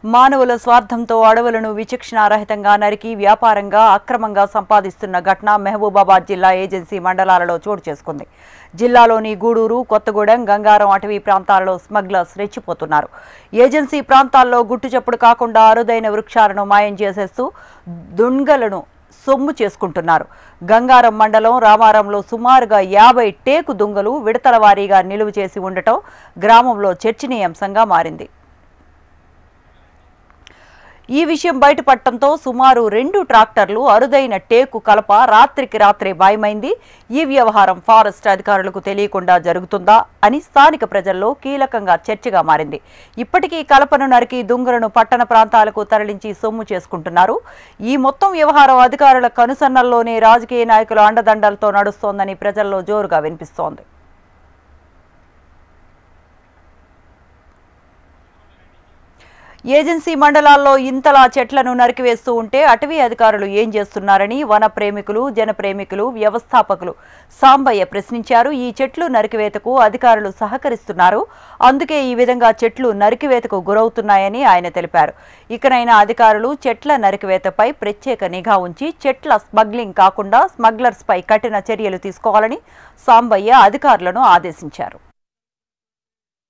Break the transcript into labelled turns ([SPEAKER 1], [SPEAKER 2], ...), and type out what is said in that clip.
[SPEAKER 1] మానవుల స్వార్థంతో అడవులను విచక్షణారహితంగా నరికి వ్యాపారంగా అక్రమంగా సంపాదిస్తున్న ఘటన మహబూబాబాద్ జిల్లా ఏజెన్సీ మండలాలలో చోటు చేసుకుంది. జిల్లాలోని గూడూరు, కొత్తగూడెం, గంగారం అటవీ ప్రాంతాలలో స్మగ్లర్స్ రెచ్చిపోతున్నారు. ఏజెన్సీ ప్రాంతాల్లో గుట్టుచప్పుడు కాకుండా అరుదైన వృక్షాలను మాయం చేసేస్తూ దుంగలను సొమ్ము చేసుకుంటున్నారు. గంగారం మండలం రామారంలో సుమారుగా 50 టేకు దుంగలు విడతల వారీగా నిలువ చేసి ఉండటం గ్రామంలో చర్చనీయాంశంగా మారింది. ఈ విషయం బయటపడటంతో సుమారు 2 ట్రాక్టర్లు అరుదైన టేకు కలప రాత్రికి రాత్రే మాయమైంది. ఈ వ్యవహారం ఫారెస్ట్ అధికారులకు తెలియకుండా జరుగుతుందా అని స్థానిక ప్రజల్లో కీలకంగా చర్చగా మారింది. ఇప్పటికీ కలపను నరికి దుంగలను పట్టణ ప్రాంతాలకు తరలించి సొమ్ము చేసుకుంటున్నారు. ఈ మొత్తం వ్యవహారం అధికారుల కనుసన్నల్లోనే రాజకీయ నాయకుల అండదండలతో నడుస్తోందని ప్రజల్లో జోరుగా వినిపిస్తోంది. ఏజెన్సీ మండలాల్లో ఇంతలా చెట్లను నరికివేస్తూ ఉంటే అటవీ అధికారులు ఏం చేస్తున్నారని వన ప్రేమికులు, జన ప్రేమికులు, వ్యవస్థాపకులు సాంబయ్య ప్రశ్నించారు. ఈ చెట్లు నరికివేతకు అధికారులు సహకరిస్తున్నారు, అందుకే ఈ విధంగా చెట్లు నరికివేతకు గురవుతున్నాయని ఆయన తెలిపారు. ఇకనైనా అధికారులు చెట్ల నరికివేతపై ప్రత్యేక నిఘా ఉంచి చెట్ల స్మగ్లింగ్ కాకుండా స్మగ్లర్స్ పై కఠిన చర్యలు తీసుకోవాలని సాంబయ్య అధికారులను ఆదేశించారు.